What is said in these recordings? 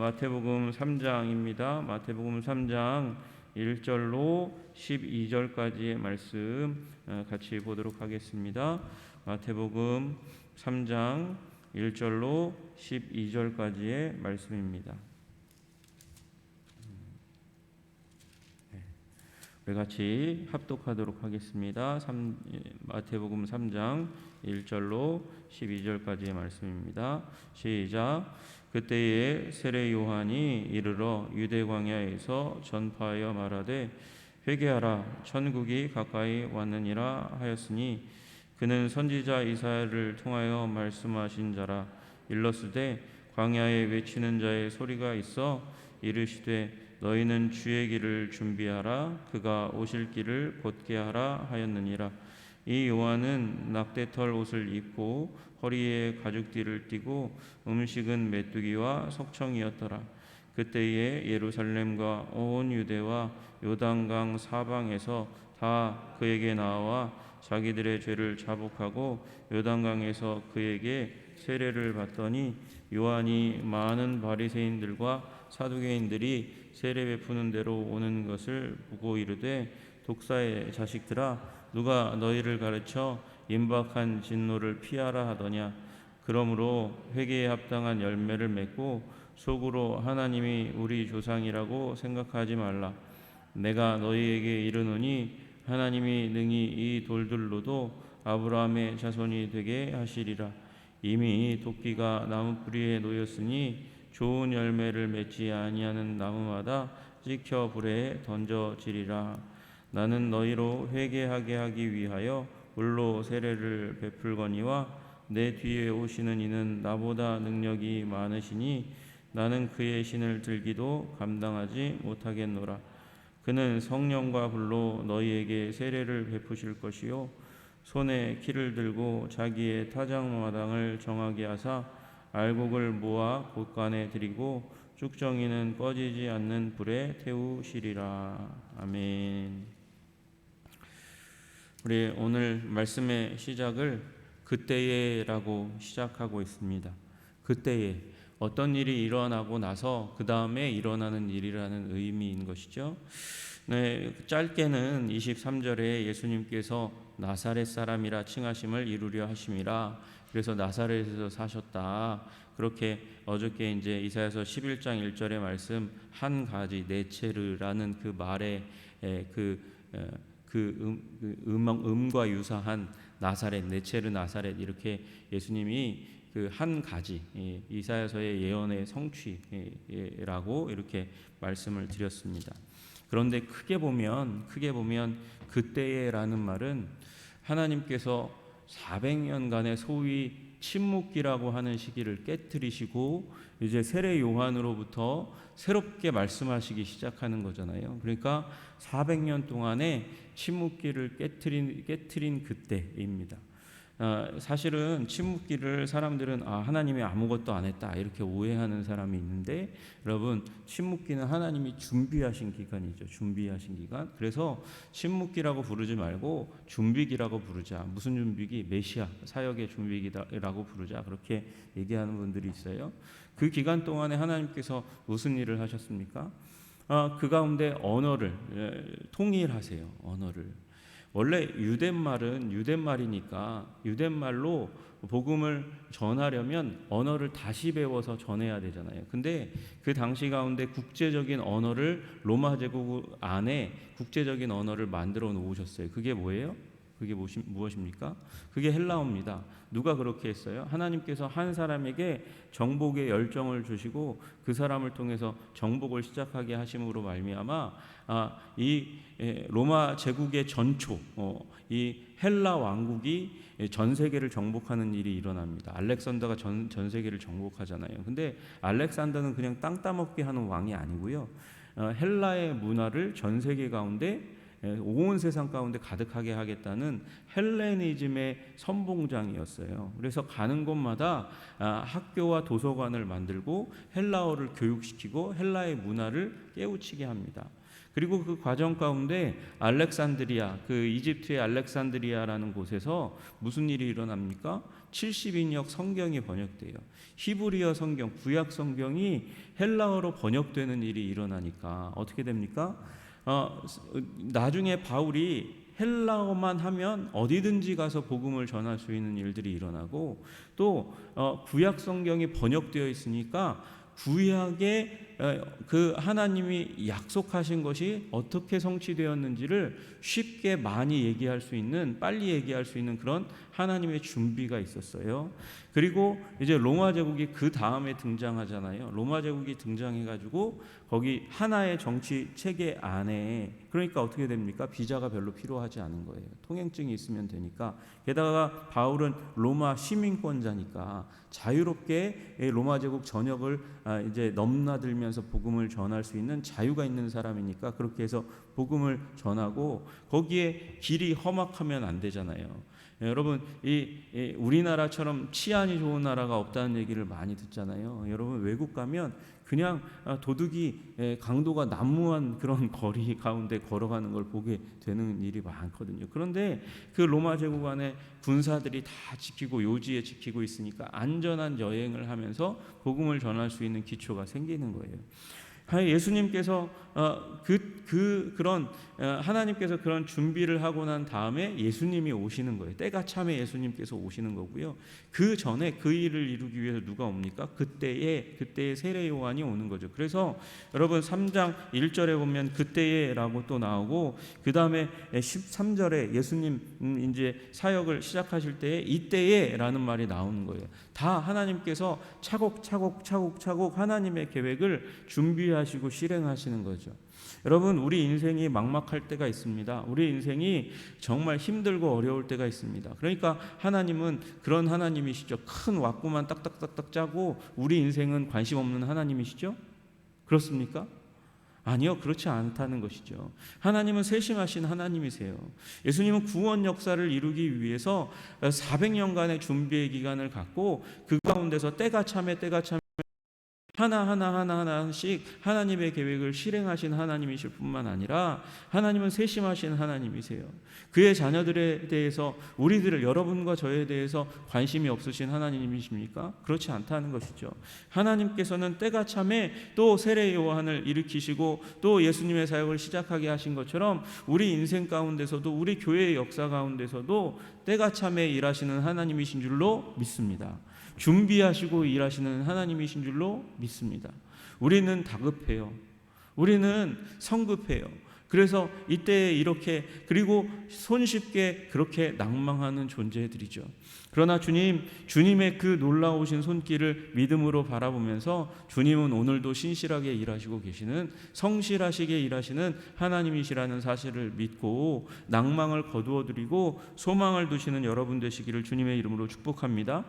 마태복음 3장입니다. 마태복음 3장 1절로 12절까지의 말씀 같이 보도록 하겠습니다. 마태복음 3장 1절로 12절까지의 말씀입니다. 우리 같이 합독하도록 하겠습니다. 마태복음 3장 1절로 12절까지의 말씀입니다. 시작. 그때에 세례 요한이 이르러 유대 광야에서 전파하여 말하되 회개하라 천국이 가까이 왔느니라 하였으니 그는 선지자 이사야를 통하여 말씀하신 자라. 일러스되 광야에 외치는 자의 소리가 있어 이르시되 너희는 주의 길을 준비하라 그가 오실 길을 곧게 하라 하였느니라. 이 요한은 낙대털 옷을 입고 허리에 가죽띠를 띠고 음식은 메뚜기와 석청이었더라. 그때에 예루살렘과 온 유대와 요단강 사방에서 다 그에게 나와 자기들의 죄를 자복하고 요단강에서 그에게 세례를 받더니 요한이 많은 바리새인들과 사두개인들이 세례 베푸는 대로 오는 것을 보고 이르되 독사의 자식들아 누가 너희를 가르쳐 임박한 진노를 피하라 하더냐. 그러므로 회개에 합당한 열매를 맺고 속으로 하나님이 우리 조상이라고 생각하지 말라. 내가 너희에게 이르노니 하나님이 능히 이 돌들로도 아브라함의 자손이 되게 하시리라. 이미 도끼가 나무 뿌리에 놓였으니 좋은 열매를 맺지 아니하는 나무마다 찍혀 불에 던져지리라. 나는 너희로 회개하게 하기 위하여 물로 세례를 베풀거니와 내 뒤에 오시는 이는 나보다 능력이 많으시니 나는 그의 신을 들기도 감당하지 못하겠노라. 그는 성령과 불로 너희에게 세례를 베푸실 것이요 손에 키를 들고 자기의 타작마당을 정하게 하사 알곡을 모아 곳간에 들이고 쭉정이는 꺼지지 않는 불에 태우시리라. 아멘. 우리 오늘 말씀의 시작을 그때에라고 시작하고 있습니다. 그때에 어떤 일이 일어나고 나서 그 다음에 일어나는 일이라는 의미인 것이죠. 네, 짧게는 23절에 예수님께서 나사렛 사람이라 칭하심을 이루려 하심이라. 그래서 나사렛에서 사셨다. 그렇게 어저께 이제 이사야서 11장 1절의 말씀 한 가지 네체르라는 그 말의 음과 유사한 나사렛, 네체르 나사렛 이렇게 예수님이 그 한 가지 이사야서의 예언의 성취라고 이렇게 말씀을 드렸습니다. 그런데 크게 보면 그때에라는 말은 하나님께서 400년간의 소위 침묵기라고 하는 시기를 깨뜨리시고 이제 세례 요한으로부터 새롭게 말씀하시기 시작하는 거잖아요. 그러니까 400년 동안의 침묵기를 깨뜨린 그때입니다. 사실은 침묵기를 사람들은 하나님이 아무것도 안 했다 이렇게 오해하는 사람이 있는데 여러분 침묵기는 하나님이 준비하신 기간이죠. 준비하신 기간. 그래서 침묵기라고 부르지 말고 준비기라고 부르자. 무슨 준비기? 메시아 사역의 준비기라고 부르자. 그렇게 얘기하는 분들이 있어요. 그 기간 동안에 하나님께서 무슨 일을 하셨습니까? 그 가운데 언어를 통일하세요. 언어를. 원래 유대말은 유대말이니까 유대말로 복음을 전하려면 언어를 다시 배워서 전해야 되잖아요. 근데 그 당시 가운데 국제적인 언어를 로마 제국 안에 국제적인 언어를 만들어 놓으셨어요. 그게 뭐예요? 그게 무엇입니까? 그게 헬라어입니다. 누가 그렇게 했어요? 하나님께서 한 사람에게 정복의 열정을 주시고 그 사람을 통해서 정복을 시작하게 하심으로 말미암아 이 로마 제국의 전초 이 헬라 왕국이 전 세계를 정복하는 일이 일어납니다. 알렉산더가 전 세계를 정복하잖아요. 근데 알렉산더는 그냥 땅 따먹게 하는 왕이 아니고요. 헬라의 문화를 전 세계 가운데 온 세상 가운데 가득하게 하겠다는 헬레니즘의 선봉장이었어요. 그래서 가는 곳마다 학교와 도서관을 만들고 헬라어를 교육시키고 헬라의 문화를 깨우치게 합니다. 그리고 그 과정 가운데 알렉산드리아, 그 이집트의 알렉산드리아라는 곳에서 무슨 일이 일어납니까? 70인역 성경이 번역돼요. 히브리어 성경, 구약 성경이 헬라어로 번역되는 일이 일어나니까 어떻게 됩니까? 나중에 바울이 헬라어만 하면 어디든지 가서 복음을 전할 수 있는 일들이 일어나고, 또 구약 성경이 번역되어 있으니까 구약의 그 하나님이 약속하신 것이 어떻게 성취되었는지를 쉽게 많이 얘기할 수 있는, 빨리 얘기할 수 있는 그런 하나님의 준비가 있었어요. 그리고 이제 로마 제국이 그 다음에 등장하잖아요. 로마 제국이 등장해가지고 거기 하나의 정치 체계 안에, 그러니까 어떻게 됩니까? 비자가 별로 필요하지 않은 거예요. 통행증이 있으면 되니까. 게다가 바울은 로마 시민권자니까 자유롭게 로마 제국 전역을 이제 넘나들면서 복음을 전할 수 있는 자유가 있는 사람이니까 그렇게 해서 복음을 전하고, 거기에 길이 험악하면 안 되잖아요. 여러분, 이 우리나라처럼 치안이 좋은 나라가 없다는 얘기를 많이 듣잖아요. 여러분, 외국 가면 그냥 도둑이 강도가 난무한 그런 거리 가운데 걸어가는 걸 보게 되는 일이 많거든요. 그런데 그 로마 제국 안에 군사들이 다 지키고 요지에 지키고 있으니까 안전한 여행을 하면서 복음을 전할 수 있는 기초가 생기는 거예요. 예수님께서 그런 하나님께서 그런 준비를 하고 난 다음에 예수님이 오시는 거예요. 때가 참에 예수님께서 오시는 거고요. 그 전에 그 일을 이루기 위해서 누가 옵니까? 그때에 세례 요한이 오는 거죠. 그래서 여러분 3장 1절에 보면 그때에라고 또 나오고, 그 다음에 13절에 예수님 이제 사역을 시작하실 때에 이때에라는 말이 나오는 거예요. 다 하나님께서 차곡차곡 하나님의 계획을 준비하시고 실행하시는 거죠. 여러분, 우리 인생이 막막할 때가 있습니다. 우리 인생이 정말 힘들고 어려울 때가 있습니다. 그러니까 하나님은 그런 하나님이시죠. 큰 왁구만 딱딱딱딱 짜고 우리 인생은 관심 없는 하나님이시죠? 그렇습니까? 아니요, 그렇지 않다는 것이죠. 하나님은 세심하신 하나님이세요. 예수님은 구원 역사를 이루기 위해서 400년간의 준비의 기간을 갖고 그 가운데서 때가 참에 하나씩 하나님의 계획을 실행하신 하나님이실 뿐만 아니라 하나님은 세심하신 하나님이세요. 그의 자녀들에 대해서, 우리들을, 여러분과 저에 대해서 관심이 없으신 하나님이십니까? 그렇지 않다는 것이죠. 하나님께서는 때가 참에 또 세례 요한을 일으키시고 또 예수님의 사역을 시작하게 하신 것처럼 우리 인생 가운데서도, 우리 교회의 역사 가운데서도 때가 참에 일하시는 하나님이신 줄로 믿습니다. 준비하시고 일하시는 하나님이신 줄로 믿습니다. 우리는 다급해요. 우리는 성급해요. 그래서 이때 이렇게, 그리고 손쉽게 그렇게 낭망하는 존재들이죠. 그러나 주님의 그 놀라우신 손길을 믿음으로 바라보면서 주님은 오늘도 신실하게 일하시고 계시는, 성실하시게 일하시는 하나님이시라는 사실을 믿고 낭망을 거두어드리고 소망을 두시는 여러분 되시기를 주님의 이름으로 축복합니다.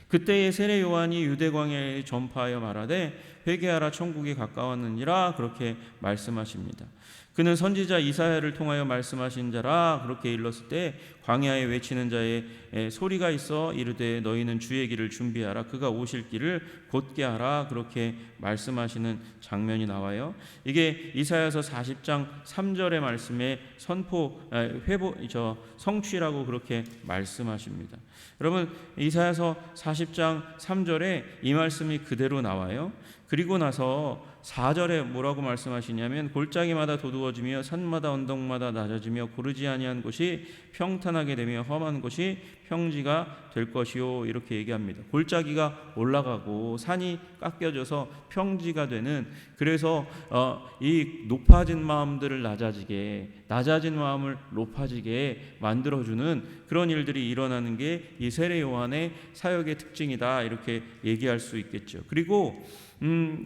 그때의 세례 요한이 유대 광야에 전파하여 말하되 회개하라 천국이 가까웠느니라 그렇게 말씀하십니다. 그는 선지자 이사야를 통하여 말씀하신 자라 그렇게 일렀을 때 광야에 외치는 자의 소리가 있어 이르되 너희는 주의 길을 준비하라 그가 오실 길을 곧게 하라 그렇게 말씀하시는 장면이 나와요. 이게 이사야서 40장 3절의 말씀에 성취라고 그렇게 말씀하십니다. 여러분, 이사야서 40장 3절에 이 말씀이 그대로 나와요. 그리고 나서 4절에 뭐라고 말씀하시냐면 골짜기마다 도두어지며 산마다 언덕마다 낮아지며 고르지 아니한 곳이 평탄하게 되며 험한 곳이 평지가 될 것이요 이렇게 얘기합니다. 골짜기가 올라가고 산이 깎여져서 평지가 되는, 그래서 이 높아진 마음들을 낮아진 마음을 높아지게 만들어주는 그런 일들이 일어나는 게 이 세례 요한의 사역의 특징이다 이렇게 얘기할 수 있겠죠. 그리고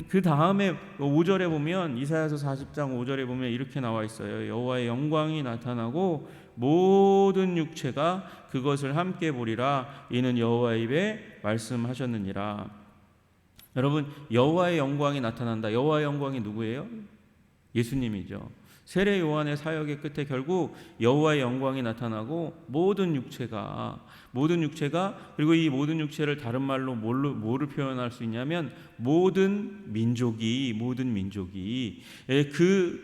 그 다음에 5절에 보면, 이사야서 40장 5절에 보면 이렇게 나와 있어요. 여호와의 영광이 나타나고 모든 육체가 그것을 함께 보리라 이는 여호와의 입에 말씀하셨느니라. 여러분, 여호와의 영광이 나타난다. 여호와의 영광이 누구예요? 예수님이죠. 세례 요한의 사역의 끝에 결국 여호와의 영광이 나타나고 모든 육체가, 그리고 이 모든 육체를 다른 말로 뭐를 표현할 수 있냐면 모든 민족이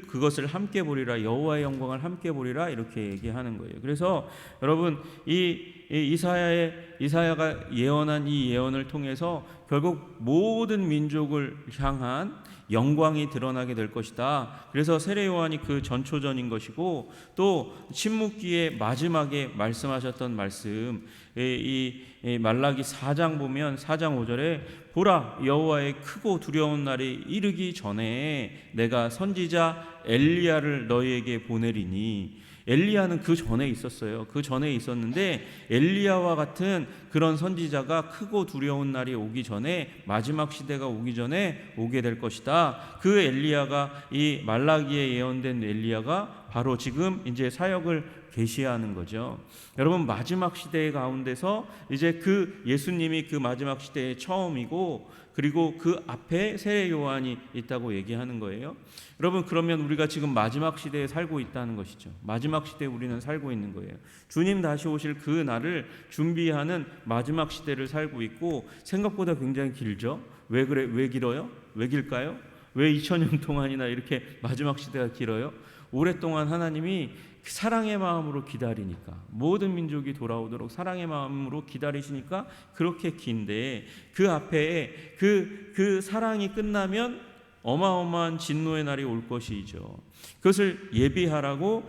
그것을 함께 보리라, 여호와의 영광을 함께 보리라 이렇게 얘기하는 거예요. 그래서 여러분, 이 이사야가 예언한 이 예언을 통해서 결국 모든 민족을 향한 영광이 드러나게 될 것이다. 그래서 세례 요한이 그 전초전인 것이고, 또 침묵기의 마지막에 말씀하셨던 말씀, 이 말라기 4장 보면 4장 5절에 보라, 여호와의 크고 두려운 날이 이르기 전에 내가 선지자 엘리야를 너희에게 보내리니. 엘리야는 그 전에 있었어요. 그 전에 있었는데 엘리야와 같은 그런 선지자가 크고 두려운 날이 오기 전에, 마지막 시대가 오기 전에 오게 될 것이다. 그 엘리야가, 이 말라기에 예언된 엘리야가 바로 지금 이제 사역을 계시하는 거죠. 여러분, 마지막 시대 가운데서 이제 그 예수님이 그 마지막 시대의 처음이고, 그리고 그 앞에 세례 요한이 있다고 얘기하는 거예요. 여러분, 그러면 우리가 지금 마지막 시대에 살고 있다는 것이죠. 마지막 시대에 우리는 살고 있는 거예요. 주님 다시 오실 그 날을 준비하는 마지막 시대를 살고 있고, 생각보다 굉장히 길죠. 왜 그래? 왜 길어요? 왜 길까요? 왜 2000년 동안이나 이렇게 마지막 시대가 길어요? 오랫동안 하나님이 사랑의 마음으로 기다리니까, 모든 민족이 돌아오도록 사랑의 마음으로 기다리시니까 그렇게 긴데, 그 앞에 그 사랑이 끝나면 어마어마한 진노의 날이 올 것이죠. 그것을 예비하라고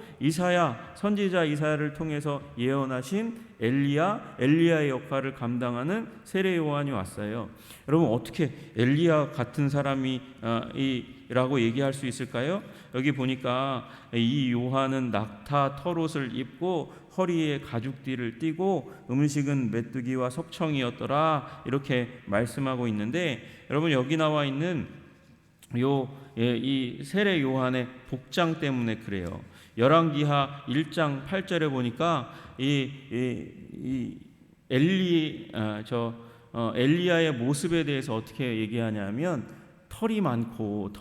선지자 이사야를 통해서 예언하신 엘리야의 역할을 감당하는 세례 요한이 왔어요. 여러분, 어떻게 엘리야 같은 사람이 라고 얘기할 수 있을까요? 여기 보니까 이 요한은 낙타 털옷을 입고 허리에 가죽띠를 띠고 음식은 메뚜기와 석청이었더라, 이렇게 말씀하고 있는데, 여러분, 여기 나와 있는 이 세례 요한의 복장 때문에 그래요. 열왕기하 1장 8절에 보니까 엘리야의 모습에 대해서 어떻게 얘기하냐면 털이 많고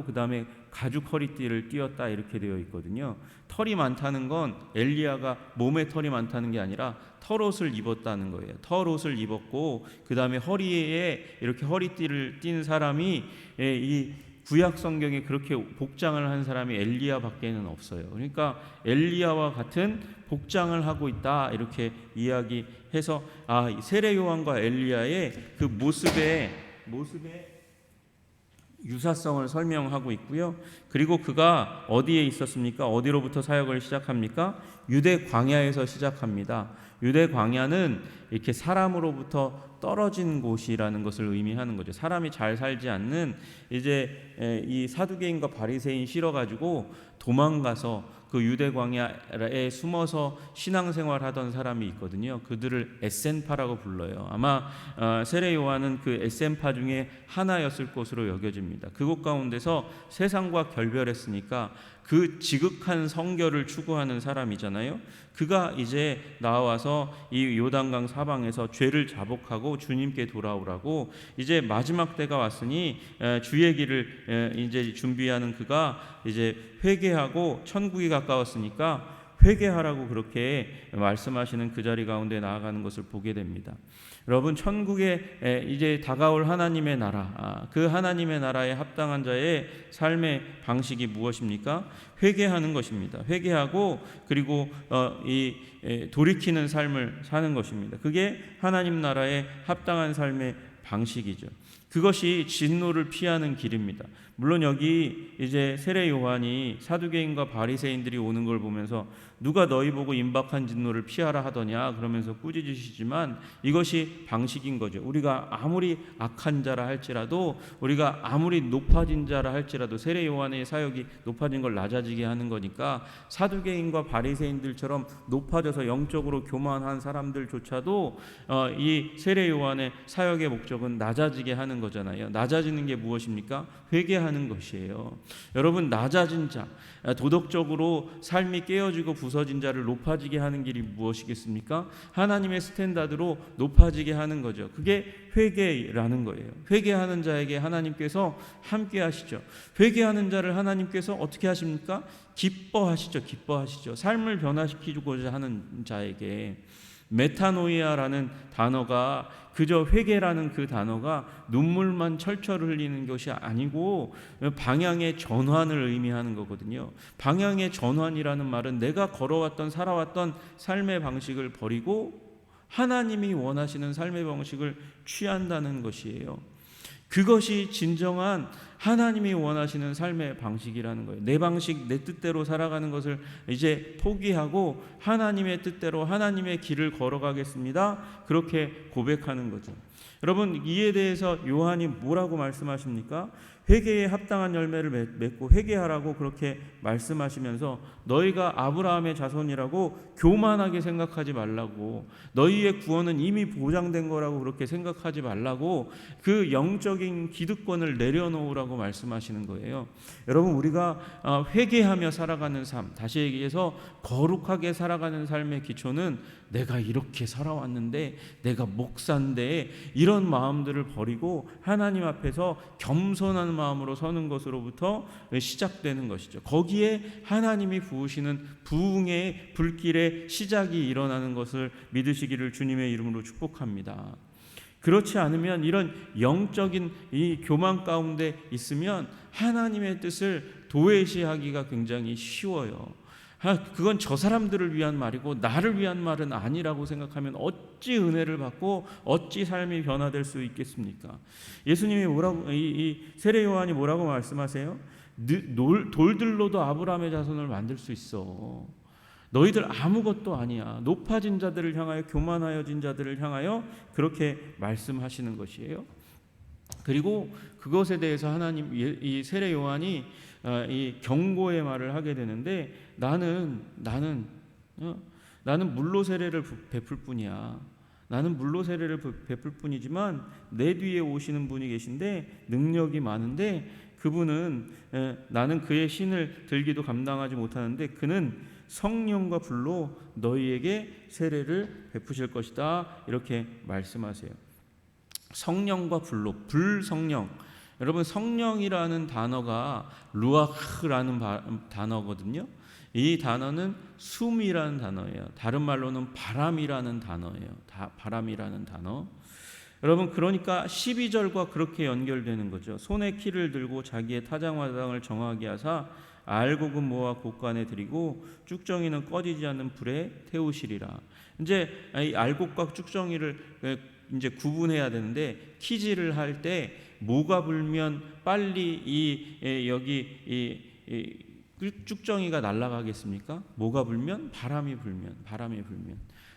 그 다음에 가죽 허리띠를 띄었다, 이렇게 되어 있거든요. 털이 많다는 건 엘리야가 몸에 털이 많다는 게 아니라 털옷을 입었다는 거예요. 털옷을 입었고, 그 다음에 허리에 이렇게 허리띠를 띈 사람이, 이 구약 성경에 그렇게 복장을 한 사람이 엘리야밖에는 없어요. 그러니까 엘리야와 같은 복장을 하고 있다, 이렇게 이야기해서 세례 요한과 엘리야의 그 모습의 유사성을 설명하고 있고요. 그리고 그가 어디에 있었습니까? 어디로부터 사역을 시작합니까? 유대 광야에서 시작합니다. 유대 광야는 이렇게 사람으로부터 떨어진 곳이라는 것을 의미하는 거죠. 사람이 잘 살지 않는, 이제 이 사두개인과 바리새인 실어가지고 도망가서 그 유대 광야에 숨어서 신앙생활하던 사람이 있거든요. 그들을 에센파라고 불러요. 아마 세례 요한은 그 에센파 중에 하나였을 것으로 여겨집니다. 그곳 가운데서 세상과 결별했으니까 그 지극한 성결을 추구하는 사람이잖아요. 그가 이제 나와서 이 요단강 사방에서 죄를 자복하고 주님께 돌아오라고, 이제 마지막 때가 왔으니 주의 길을 이제 준비하는 그가 이제 회개하고 천국이 가까웠으니까 회개하라고 그렇게 말씀하시는 그 자리 가운데 나아가는 것을 보게 됩니다. 여러분, 천국에 이제 다가올 하나님의 나라, 그 하나님의 나라에 합당한 자의 삶의 방식이 무엇입니까? 회개하는 것입니다. 회개하고, 그리고 이 돌이키는 삶을 사는 것입니다. 그게 하나님 나라에 합당한 삶의 방식이죠. 그것이 진노를 피하는 길입니다. 물론 여기 이제 세례 요한이 사두개인과 바리새인들이 오는 걸 보면서 누가 너희 보고 임박한 진노를 피하라 하더냐 그러면서 꾸짖으시지만, 이것이 방식인 거죠. 우리가 아무리 악한 자라 할지라도, 우리가 아무리 높아진 자라 할지라도 세례 요한의 사역이 높아진 걸 낮아지게 하는 거니까, 사두개인과 바리새인들처럼 높아져서 영적으로 교만한 사람들조차도 이 세례 요한의 사역의 목적은 낮아지게 하는 거잖아요. 낮아지는 게 무엇입니까? 회개하는 것이에요. 여러분, 낮아진 자, 도덕적으로 삶이 깨어지고 부서진 자를 높아지게 하는 길이 무엇이겠습니까? 하나님의 스탠다드로 높아지게 하는 거죠. 그게 회개라는 거예요. 회개하는 자에게 하나님께서 함께 하시죠. 회개하는 자를 하나님께서 어떻게 하십니까? 기뻐하시죠. 삶을 변화시키고자 하는 자에게. 메타노이아라는 단어가, 그저 회개라는 그 단어가 눈물만 철철 흘리는 것이 아니고 방향의 전환을 의미하는 거거든요. 방향의 전환이라는 말은 내가 걸어왔던 살아왔던 삶의 방식을 버리고 하나님이 원하시는 삶의 방식을 취한다는 것이에요. 그것이 진정한 하나님이 원하시는 삶의 방식이라는 거예요. 내 방식, 내 뜻대로 살아가는 것을 이제 포기하고 하나님의 뜻대로 하나님의 길을 걸어가겠습니다. 그렇게 고백하는 거죠. 여러분, 이에 대해서 요한이 뭐라고 말씀하십니까? 회개에 합당한 열매를 맺고 회개하라고 그렇게 말씀하시면서 너희가 아브라함의 자손이라고 교만하게 생각하지 말라고, 너희의 구원은 이미 보장된 거라고 그렇게 생각하지 말라고 그 영적인 기득권을 내려놓으라고 말씀하시는 거예요. 여러분, 우리가 회개하며 살아가는 삶, 다시 얘기해서 거룩하게 살아가는 삶의 기초는 내가 이렇게 살아왔는데, 내가 목사인데, 이런 마음들을 버리고 하나님 앞에서 겸손한 마음으로 서는 것으로부터 시작되는 것이죠. 거기에 하나님이 부으시는 부흥의 불길의 시작이 일어나는 것을 믿으시기를 주님의 이름으로 축복합니다. 그렇지 않으면 이런 영적인 이 교만 가운데 있으면 하나님의 뜻을 도외시하기가 굉장히 쉬워요. 그건 저 사람들을 위한 말이고 나를 위한 말은 아니라고 생각하면 어찌 은혜를 받고 어찌 삶이 변화될 수 있겠습니까? 예수님이 뭐라고, 이 세례 요한이 뭐라고 말씀하세요? 돌들로도 아브라함의 자손을 만들 수 있어. 너희들 아무것도 아니야. 높아진 자들을 향하여, 교만하여진 자들을 향하여 그렇게 말씀하시는 것이에요. 그리고 그것에 대해서 하나님, 이 세례 요한이 이 경고의 말을 하게 되는데, 나는 물로 세례를 베풀 뿐이야. 나는 물로 세례를 베풀 뿐이지만 내 뒤에 오시는 분이 계신데 능력이 많은데 그분은 나는 그의 신을 들기도 감당하지 못하는데 그는 성령과 불로 너희에게 세례를 베푸실 것이다. 이렇게 말씀하세요. 성령과 불로, 불성령. 여러분, 성령이라는 단어가 루아흐라는 단어거든요. 이 단어는 숨이라는 단어예요. 다른 말로는 바람이라는 단어예요. 바람이라는 단어. 여러분, 그러니까 12절과 그렇게 연결되는 거죠. 손에 키를 들고 자기의 타장마당을 정하게 하사 알곡은 모아 곳간에 들이고 쭉정이는 꺼지지 않는 불에 태우시리라. 이제 이 알곡과 쭉정이를 이제 구분해야 되는데, 키질을 할 때 뭐가 불면 빨리 여기 쭉정이가 날아가겠습니까? 뭐가 불면? 바람이 불면.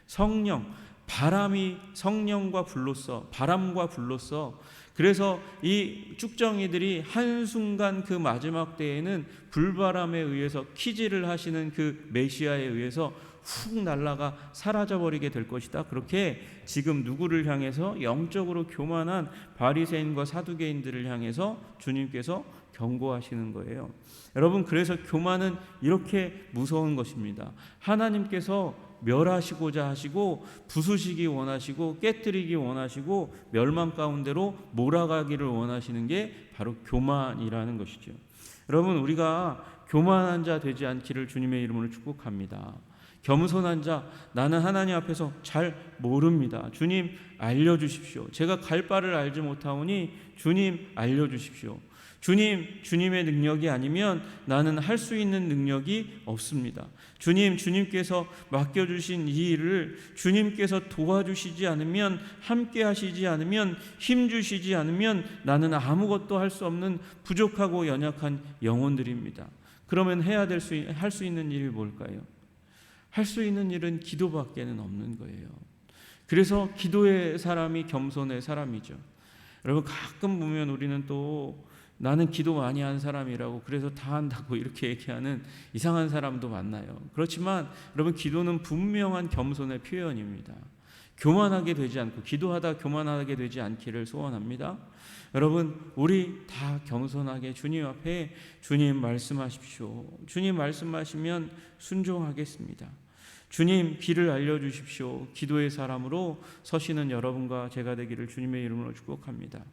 성령, 바람이 성령과 불로써, 바람과 불로써, 그래서 이 쭉정이들이 한순간 그 마지막 때에는 불바람에 의해서 키질을 하시는 그 메시아에 의해서 훅 날아가 사라져버리게 될 것이다. 그렇게 지금 누구를 향해서? 영적으로 교만한 바리새인과 사두개인들을 향해서 주님께서 경고하시는 거예요. 여러분, 그래서 교만은 이렇게 무서운 것입니다. 하나님께서 멸하시고자 하시고 부수시기 원하시고 깨뜨리기 원하시고 멸망 가운데로 몰아가기를 원하시는 게 바로 교만이라는 것이죠. 여러분, 우리가 교만한 자 되지 않기를 주님의 이름으로 축복합니다. 겸손한 자, 나는 하나님 앞에서 잘 모릅니다. 주님 알려주십시오. 제가 갈 바를 알지 못하오니 주님 알려주십시오. 주님의 능력이 아니면 나는 할 수 있는 능력이 없습니다. 주님께서 맡겨주신 이 일을 주님께서 도와주시지 않으면, 함께 하시지 않으면, 힘주시지 않으면 나는 아무것도 할 수 없는 부족하고 연약한 영혼들입니다. 그러면 할 수 있는 일이 뭘까요? 할 수 있는 일은 기도밖에는 없는 거예요. 그래서 기도의 사람이 겸손의 사람이죠. 여러분, 가끔 보면 우리는 또 나는 기도 많이 한 사람이라고, 그래서 다 한다고 이렇게 얘기하는 이상한 사람도 만나요. 그렇지만 여러분, 기도는 분명한 겸손의 표현입니다. 교만하게 되지 않고, 기도하다 교만하게 되지 않기를 소원합니다. 여러분, 우리 다 겸손하게 주님 앞에, 주님 말씀하십시오. 주님 말씀하시면 순종하겠습니다. 주님 길을 알려주십시오. 기도의 사람으로 서시는 여러분과 제가 되기를 주님의 이름으로 축복합니다.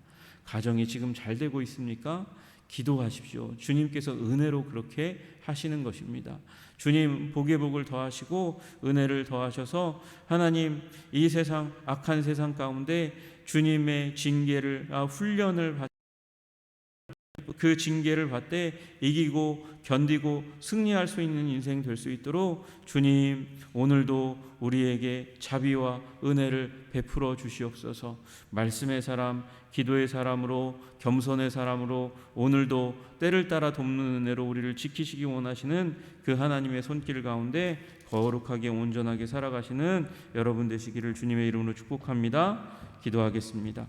가정이 지금 잘 되고 있습니까? 기도하십시오. 주님께서 은혜로 그렇게 하시는 것입니다. 주님 복의 복을 더하시고 은혜를 더하셔서 하나님, 이 세상, 악한 세상 가운데 주님의 징계를, 훈련을 그 징계를 받되 이기고 견디고 승리할 수 있는 인생 될 수 있도록 주님 오늘도 우리에게 자비와 은혜를 베풀어 주시옵소서. 말씀의 사람, 기도의 사람으로, 겸손의 사람으로 오늘도 때를 따라 돕는 은혜로 우리를 지키시기 원하시는 그 하나님의 손길 가운데 거룩하게 온전하게 살아가시는 여러분 되시기를 주님의 이름으로 축복합니다. 기도하겠습니다.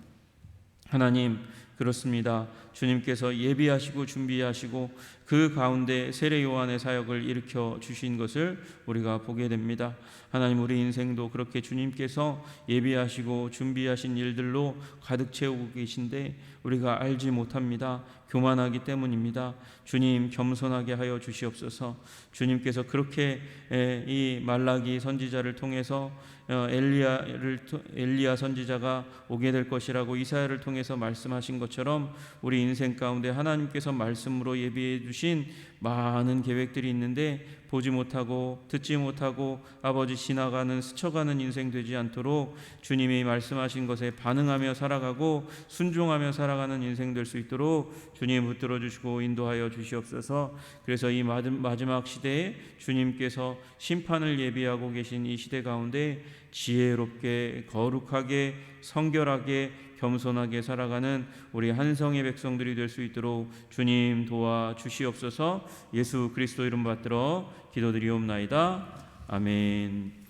하나님, 그렇습니다. 주님께서 예비하시고 준비하시고 그 가운데 세례 요한의 사역을 일으켜 주신 것을 우리가 보게 됩니다. 하나님, 우리 인생도 그렇게 주님께서 예비하시고 준비하신 일들로 가득 채우고 계신데 우리가 알지 못합니다. 교만하기 때문입니다. 주님, 겸손하게 하여 주시옵소서. 주님께서 그렇게 이 말라기 선지자를 통해서 엘리야 선지자가 오게 될 것이라고 이사야를 통해서 말씀하신 것처럼 우리 인생 가운데 하나님께서 말씀으로 예비해 주신 많은 계획들이 있는데 보지 못하고 듣지 못하고 아버지 지나가는 스쳐가는 인생 되지 않도록 주님이 말씀하신 것에 반응하며 살아가고 순종하며 살아가는 인생 될 수 있도록 주님 붙들어 주시고 인도하여 주시옵소서. 그래서 이 마지막 시대에 주님께서 심판을 예비하고 계신 이 시대 가운데 지혜롭게 거룩하게 성결하게 겸손하게 살아가는 우리 한성의 백성들이 될 수 있도록 주님 도와 주시옵소서. 예수 그리스도 이름 받들어 기도드리옵나이다. 아멘.